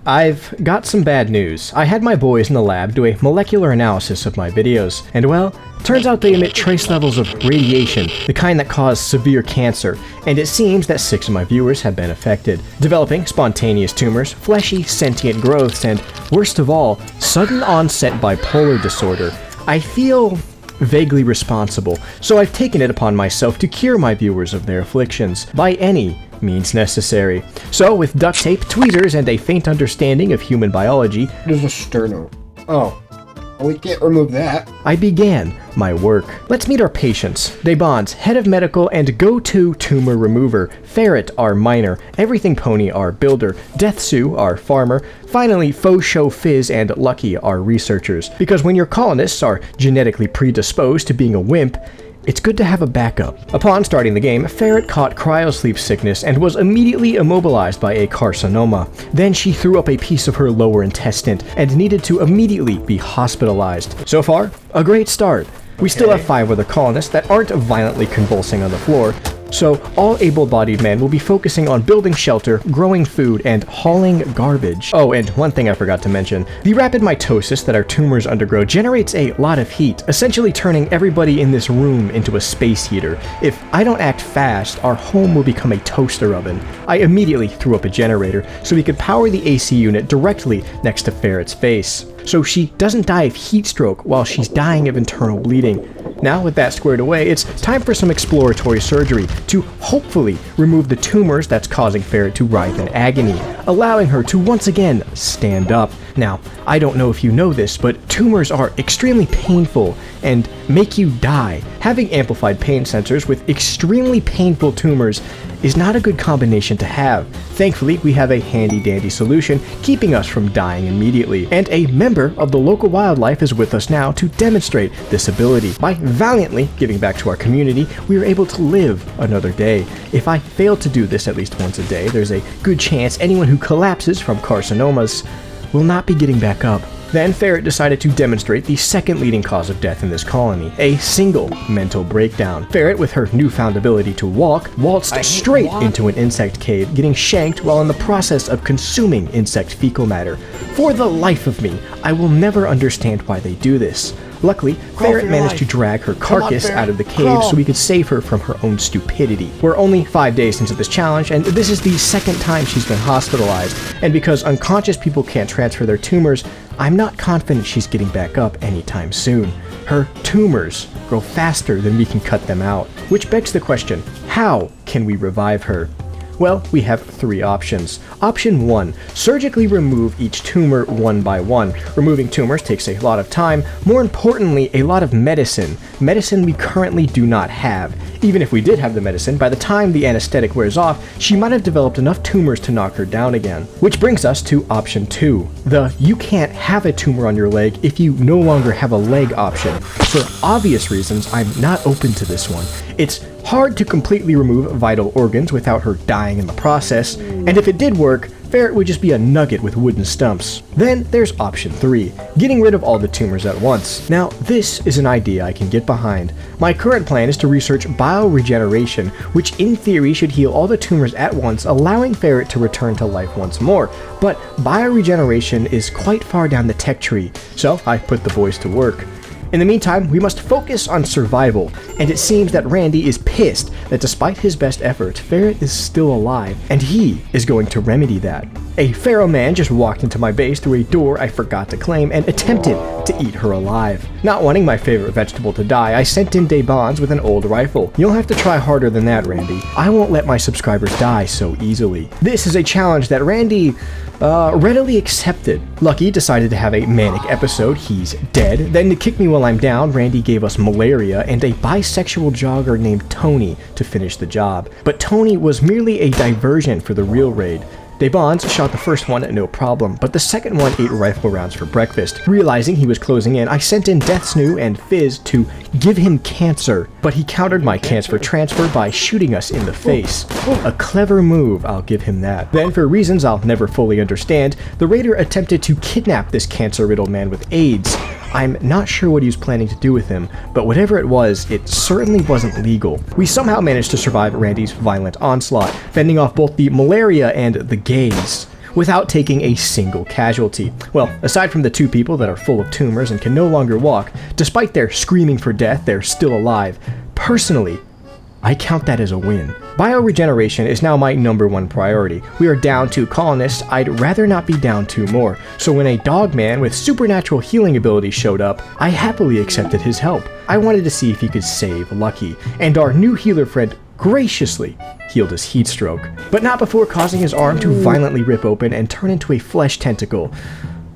I've got some bad news. I had my boys in the lab do a molecular analysis of my videos, and well, turns out they emit trace levels of radiation, the kind that cause severe cancer, and it seems that 6 of my viewers have been affected, developing spontaneous tumors, fleshy, sentient growths, and worst of all, sudden onset bipolar disorder. I feel vaguely responsible, so I've taken it upon myself to cure my viewers of their afflictions, by any means necessary. So, with duct tape, tweezers, and a faint understanding of human biology, There's a sterno. Oh. We can't remove that. I began my work. Let's meet our patients. Debons, head of medical and go-to tumor remover. Ferret, our miner. Everything Pony, our builder. Deathsue, our farmer. Finally, Faux Show Fizz and Lucky, our researchers. Because when your colonists are genetically predisposed to being a wimp, it's good to have a backup. Upon starting the game, Ferret caught cryosleep sickness and was immediately immobilized by a carcinoma. Then she threw up a piece of her lower intestine and needed to immediately be hospitalized. So far, a great start. We still have 5 other colonists that aren't violently convulsing on the floor, so all able-bodied men will be focusing on building shelter, growing food, and hauling garbage. Oh, and one thing I forgot to mention. The rapid mitosis that our tumors undergo generates a lot of heat, essentially turning everybody in this room into a space heater. If I don't act fast, our home will become a toaster oven. I immediately threw up a generator so we could power the AC unit directly next to Ferret's face, so she doesn't die of heat stroke while she's dying of internal bleeding. Now, with that squared away, it's time for some exploratory surgery to hopefully remove the tumors that's causing Ferret to writhe in agony, allowing her to once again stand up. Now, I don't know if you know this, but tumors are extremely painful and make you die. Having amplified pain sensors with extremely painful tumors is not a good combination to have. Thankfully, we have a handy-dandy solution keeping us from dying immediately, and a member of the local wildlife is with us now to demonstrate this ability. By valiantly giving back to our community, we are able to live another day. If I fail to do this at least once a day, there's a good chance anyone who collapses from carcinomas will not be getting back up. Then Ferret decided to demonstrate the second leading cause of death in this colony, a single mental breakdown. Ferret, with her newfound ability to walk, waltzed straight into an insect cave, getting shanked while in the process of consuming insect fecal matter. For the life of me, I will never understand why they do this. Luckily, Ferret managed to drag her carcass out of the cave so we could save her from her own stupidity. We're only 5 days into this challenge, and this is the second time she's been hospitalized, and because unconscious people can't transfer their tumors, I'm not confident she's getting back up anytime soon. Her tumors grow faster than we can cut them out, which begs the question, how can we revive her? Well, we have 3 options. Option 1, surgically remove each tumor one by one. Removing tumors takes a lot of time, more importantly, a lot of medicine. Medicine we currently do not have. Even if we did have the medicine, by the time the anesthetic wears off, she might have developed enough tumors to knock her down again. Which brings us to option 2, the you can't have a tumor on your leg if you no longer have a leg option. For obvious reasons, I'm not open to this one. It's hard to completely remove vital organs without her dying in the process, and if it did work, Ferret would just be a nugget with wooden stumps. Then there's option 3, getting rid of all the tumors at once. Now, this is an idea I can get behind. My current plan is to research bioregeneration, which in theory should heal all the tumors at once, allowing Ferret to return to life once more. But bioregeneration is quite far down the tech tree, so I put the boys to work. In the meantime, we must focus on survival, and it seems that Randy is pissed that despite his best efforts, Ferret is still alive, and he is going to remedy that. A pharaoh man just walked into my base through a door I forgot to claim and attempted to eat her alive. Not wanting my favorite vegetable to die, I sent in Debons with an old rifle. You'll have to try harder than that, Randy. I won't let my subscribers die so easily. This is a challenge that Randy readily accepted. Lucky decided to have a manic episode, he's dead. Then to kick me while I'm down, Randy gave us malaria and a bisexual jogger named Tony to finish the job. But Tony was merely a diversion for the real raid. Debons shot the first one no problem, but the second one ate rifle rounds for breakfast. Realizing he was closing in, I sent in Deathsue and Fizz to give him cancer, but he countered my cancer transfer by shooting us in the face. A clever move, I'll give him that. Then, for reasons I'll never fully understand, the raider attempted to kidnap this cancer-riddled man with AIDS. I'm not sure what he was planning to do with him, but whatever it was, it certainly wasn't legal. We somehow managed to survive Randy's violent onslaught, fending off both the malaria and the gays. without taking a single casualty. Well, aside from the 2 people that are full of tumors and can no longer walk, despite their screaming for death, they're still alive. Personally, I count that as a win. Bioregeneration is now my #1 priority. We are down 2 colonists, I'd rather not be down 2 more, so when a dog man with supernatural healing abilities showed up, I happily accepted his help. I wanted to see if he could save Lucky, and our new healer friend graciously healed his heat stroke, but not before causing his arm to violently rip open and turn into a flesh tentacle.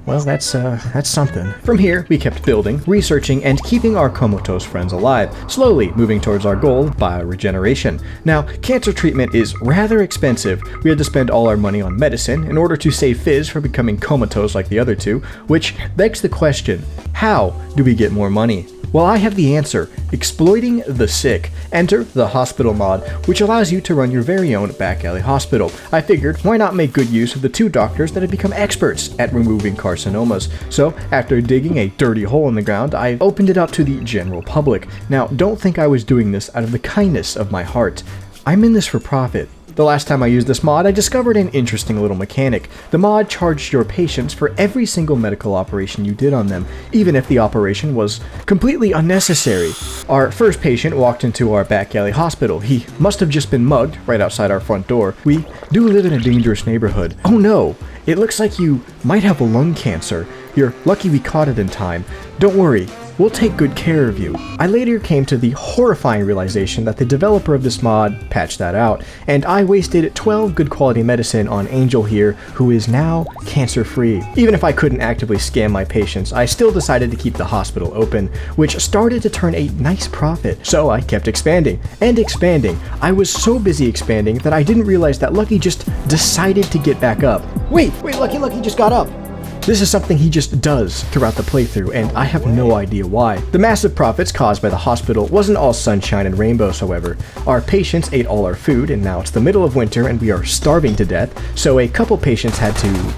Well, that's something. From here, we kept building, researching, and keeping our comatose friends alive, slowly moving towards our goal, bioregeneration. Now, cancer treatment is rather expensive. We had to spend all our money on medicine in order to save Fizz from becoming comatose like the other 2, which begs the question, how do we get more money? Well, I have the answer. Exploiting the sick. Enter the hospital mod, which allows you to run your very own back alley hospital. I figured, why not make good use of the 2 doctors that have become experts at removing carcinomas? So, after digging a dirty hole in the ground, I opened it up to the general public. Now, don't think I was doing this out of the kindness of my heart. I'm in this for profit. The last time I used this mod, I discovered an interesting little mechanic. The mod charged your patients for every single medical operation you did on them, even if the operation was completely unnecessary. Our first patient walked into our back alley hospital. He must have just been mugged right outside our front door. We do live in a dangerous neighborhood. Oh no, it looks like you might have lung cancer. You're lucky we caught it in time. Don't worry, we'll take good care of you. I later came to the horrifying realization that the developer of this mod patched that out, and I wasted 12 good quality medicine on Angel here, who is now cancer-free. Even if I couldn't actively scam my patients, I still decided to keep the hospital open, which started to turn a nice profit. So I kept expanding and expanding. I was so busy expanding that I didn't realize that Lucky just decided to get back up. Wait, Lucky just got up. This is something he just does throughout the playthrough, and I have no idea why. The massive profits caused by the hospital wasn't all sunshine and rainbows, however. Our patients ate all our food, and now it's the middle of winter and we are starving to death, so a couple patients had to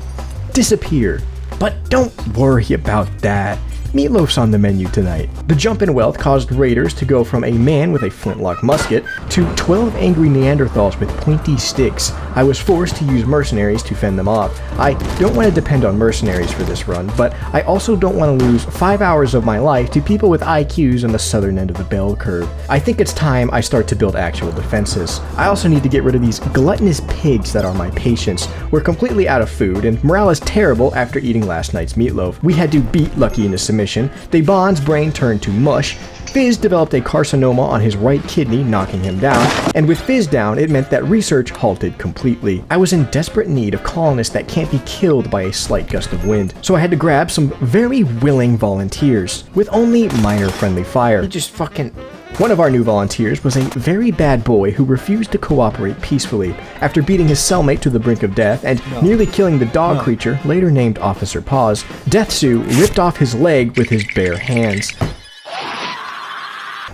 disappear. But don't worry about that. Meatloaf's on the menu tonight. The jump in wealth caused raiders to go from a man with a flintlock musket to 12 angry Neanderthals with pointy sticks. I was forced to use mercenaries to fend them off. I don't want to depend on mercenaries for this run, but I also don't want to lose 5 hours of my life to people with IQs on the southern end of the bell curve. I think it's time I start to build actual defenses. I also need to get rid of these gluttonous pigs that are my patients. We're completely out of food, and morale is terrible after eating last night's meatloaf. We had to beat Lucky into submission. Debon's brain turned to mush. Fizz developed a carcinoma on his right kidney, knocking him down, and with Fizz down, it meant that research halted completely. I was in desperate need of colonists that can't be killed by a slight gust of wind, so I had to grab some very willing volunteers, with only minor friendly fire. One of our new volunteers was a very bad boy who refused to cooperate peacefully. After beating his cellmate to the brink of death and nearly killing the dog creature, later named Officer Paws, Deathsu ripped off his leg with his bare hands.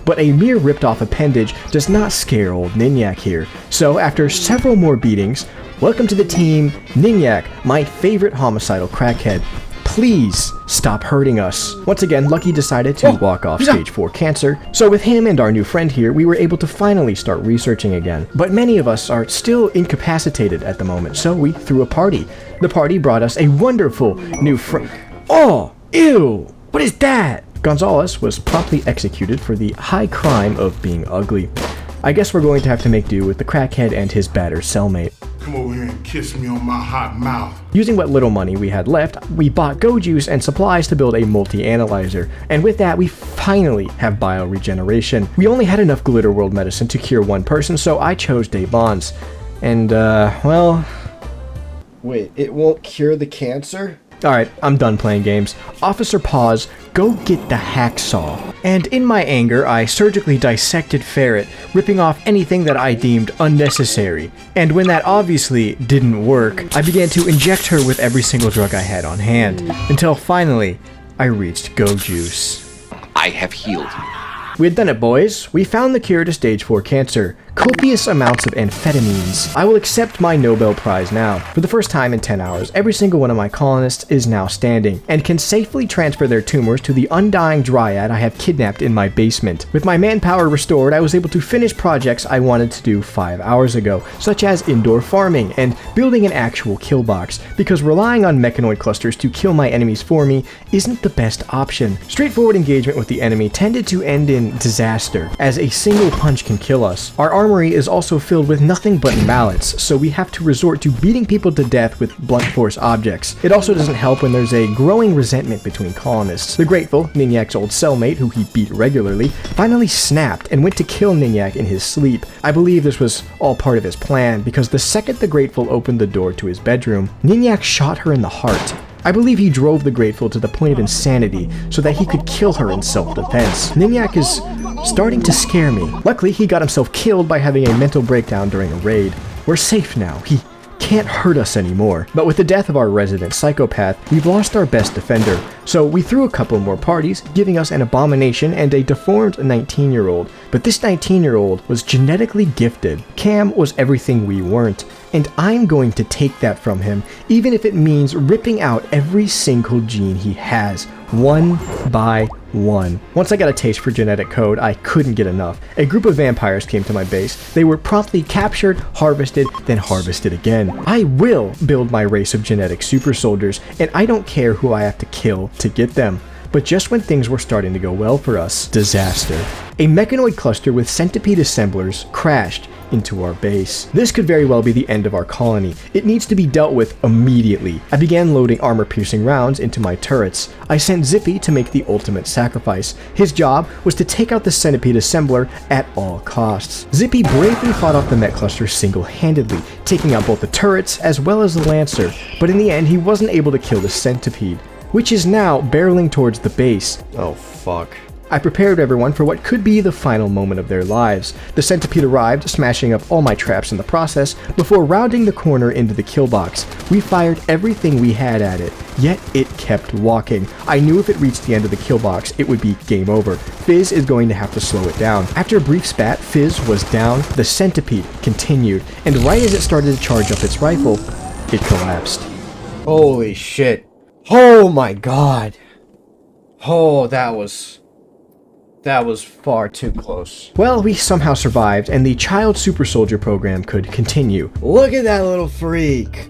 But a mere ripped-off appendage does not scare old Ninyak here. So after several more beatings, welcome to the team, Ninyak, my favorite homicidal crackhead. Please stop hurting us. Once again, Lucky decided to walk off stage 4 cancer, so with him and our new friend here, we were able to finally start researching again. But many of us are still incapacitated at the moment, so we threw a party. The party brought us a wonderful new friend. Oh, ew, what is that? Gonzalez was promptly executed for the high crime of being ugly. I guess we're going to have to make do with the crackhead and his battered cellmate. Come over here and kiss me on my hot mouth. Using what little money we had left, we bought go juice and supplies to build a multi-analyzer, and with that we finally have bioregeneration. We only had enough glitter world medicine to cure one person, so I chose Debon's. And well... Wait, it won't cure the cancer? Alright, I'm done playing games. Officer Paws, go get the hacksaw. And in my anger, I surgically dissected Ferret, ripping off anything that I deemed unnecessary. And when that obviously didn't work, I began to inject her with every single drug I had on hand, until finally, I reached Go Juice. I have healed. We had done it, boys. We found the cure to stage 4 cancer. copious amounts of amphetamines. I will accept my Nobel Prize now. For the first time in 10 hours, every single one of my colonists is now standing, and can safely transfer their tumors to the undying dryad I have kidnapped in my basement. With my manpower restored, I was able to finish projects I wanted to do 5 hours ago, such as indoor farming and building an actual kill box, because relying on mechanoid clusters to kill my enemies for me isn't the best option. Straightforward engagement with the enemy tended to end in disaster, as a single punch can kill us. Our armory is also filled with nothing but mallets, so we have to resort to beating people to death with blunt force objects. It also doesn't help when there's a growing resentment between colonists. The grateful, Ninyak's old cellmate, who he beat regularly, finally snapped and went to kill Ninyak in his sleep. I believe this was all part of his plan, because the second the grateful opened the door to his bedroom, Ninyak shot her in the heart. I believe he drove the grateful to the point of insanity so that he could kill her in self-defense. Ninyak is starting to scare me. Luckily, he got himself killed by having a mental breakdown during a raid. We're safe now. He can't hurt us anymore. But with the death of our resident psychopath, we've lost our best defender. So we threw a couple more parties, giving us an abomination and a deformed 19-year-old. But this 19-year-old was genetically gifted. Cam was everything we weren't. And I'm going to take that from him, even if it means ripping out every single gene he has, one by one. Once I got a taste for genetic code, I couldn't get enough. A group of vampires came to my base. They were promptly captured, harvested, then harvested again. I will build my race of genetic super soldiers, and I don't care who I have to kill to get them. But just when things were starting to go well for us, disaster. A mechanoid cluster with centipede assemblers crashed into our base. This could very well be the end of our colony. It needs to be dealt with immediately. I began loading armor-piercing rounds into my turrets. I sent Zippy to make the ultimate sacrifice. His job was to take out the centipede assembler at all costs. Zippy bravely fought off the mech cluster single-handedly, taking out both the turrets as well as the lancer, but in the end he wasn't able to kill the centipede, which is now barreling towards the base. Oh, fuck. I prepared everyone for what could be the final moment of their lives. The centipede arrived, smashing up all my traps in the process, before rounding the corner into the kill box. We fired everything we had at it, yet it kept walking. I knew if it reached the end of the kill box, it would be game over. Fizz is going to have to slow it down. After a brief spat, Fizz was down, the centipede continued, and right as it started to charge up its rifle, it collapsed. Holy shit. Oh my god. Oh, that was far too close. Well, we somehow survived, and the child super soldier program could continue. Look at that little freak.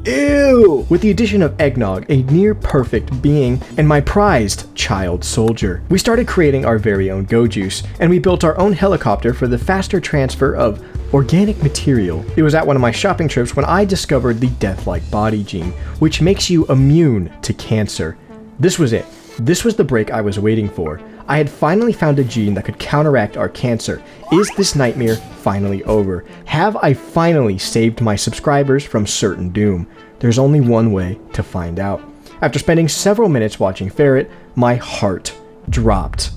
Ew! With the addition of Eggnog, a near-perfect being, and my prized child soldier. We started creating our very own Go Juice, and we built our own helicopter for the faster transfer of organic material. It was at one of my shopping trips when I discovered the death-like body gene, which makes you immune to cancer. This was it. This was the break I was waiting for. I had finally found a gene that could counteract our cancer. Is this nightmare finally over? Have I finally saved my subscribers from certain doom? There's only one way to find out. After spending several minutes watching Ferret, my heart dropped.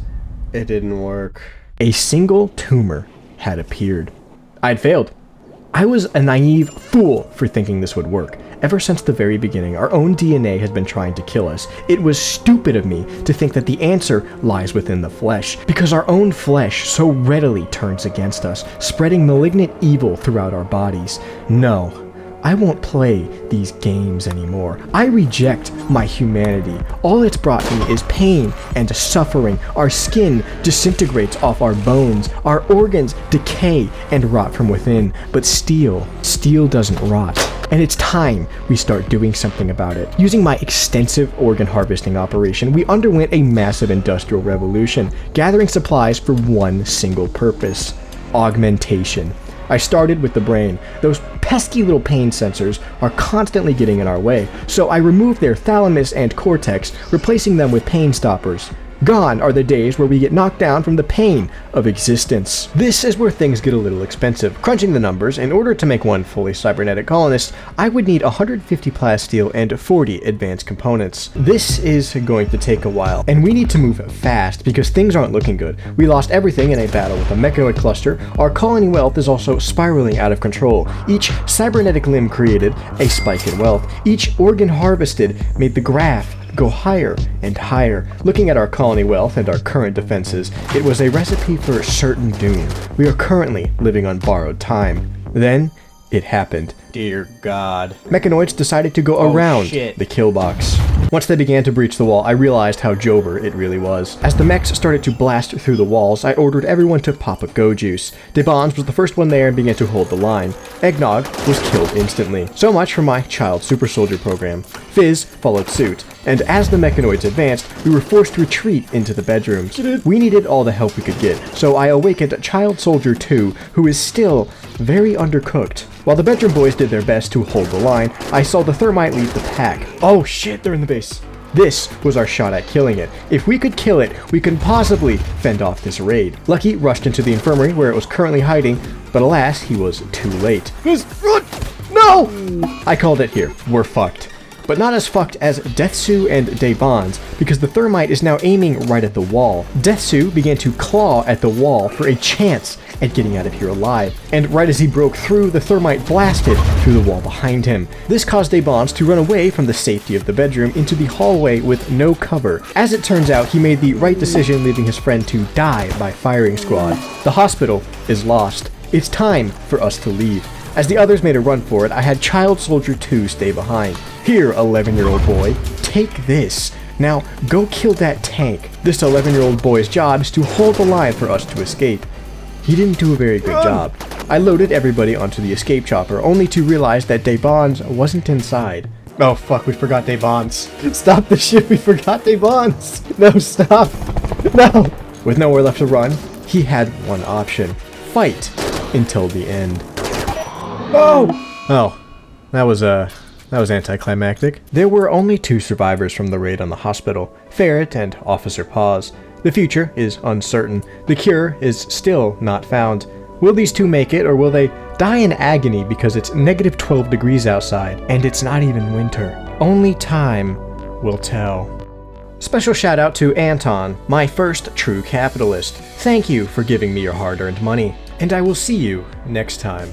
It didn't work. A single tumor had appeared. I'd failed. I was a naive fool for thinking this would work. Ever since the very beginning, our own DNA has been trying to kill us. It was stupid of me to think that the answer lies within the flesh, because our own flesh so readily turns against us, spreading malignant evil throughout our bodies. No, I won't play these games anymore. I reject my humanity. All it's brought me is pain and suffering. Our skin disintegrates off our bones. Our organs decay and rot from within. But steel doesn't rot. And it's time we start doing something about it. Using my extensive organ harvesting operation, we underwent a massive industrial revolution, gathering supplies for one single purpose: augmentation. I started with the brain. Those pesky little pain sensors are constantly getting in our way, so I removed their thalamus and cortex, replacing them with pain stoppers. Gone are the days where we get knocked down from the pain of existence. This is where things get a little expensive. Crunching the numbers, in order to make one fully cybernetic colonist, I would need 150 plasteel and 40 advanced components. This is going to take a while, and we need to move fast because things aren't looking good. We lost everything in a battle with a mechanoid cluster. Our colony wealth is also spiraling out of control. Each cybernetic limb created a spike in wealth. Each organ harvested made the graph go higher and higher. Looking at our colony colony wealth and our current defenses, it was a recipe for certain doom. We are currently living on borrowed time. Then, it happened. Dear God. Mechanoids decided to go around the kill box. Once they began to breach the wall, I realized how jober it really was. As the mechs started to blast through the walls, I ordered everyone to pop a go juice. Debons was the first one there and began to hold the line. Eggnog was killed instantly. So much for my child super soldier program. Fizz followed suit, and as the mechanoids advanced, we were forced to retreat into the bedrooms. We needed all the help we could get, so I awakened Child Soldier 2, who is still very undercooked. While the bedroom boys did their best to hold the line, I saw the thermite leave the pack. Oh shit, they're in the base. This was our shot at killing it. If we could kill it, we could possibly fend off this raid. Lucky rushed into the infirmary where it was currently hiding, but alas, he was too late. Run! No! I called it here. We're fucked. But not as fucked as Deathsu and Debons, because the thermite is now aiming right at the wall. Deathsu began to claw at the wall for a chance at getting out of here alive, and right as he broke through, the thermite blasted through the wall behind him. This caused Debons to run away from the safety of the bedroom into the hallway with no cover. As it turns out, he made the right decision, leaving his friend to die by firing squad. The hospital is lost. It's time for us to leave. As the others made a run for it, I had Child Soldier 2 stay behind. Here, 11-year-old boy, take this. Now, go kill that tank. This 11-year-old boy's job is to hold the line for us to escape. He didn't do a very good job. I loaded everybody onto the escape chopper, only to realize that Debons wasn't inside. Oh fuck, we forgot Debons. Stop the shit, we forgot Debons. No, stop. No. With nowhere left to run, he had one option. Fight until the end. Oh, that was anticlimactic. There were only 2 survivors from the raid on the hospital, Ferret and Officer Paws. The future is uncertain. The cure is still not found. Will these 2 make it, or will they die in agony because it's negative 12 degrees outside, and it's not even winter? Only time will tell. Special shout out to Anton, my first true capitalist. Thank you for giving me your hard-earned money, and I will see you next time.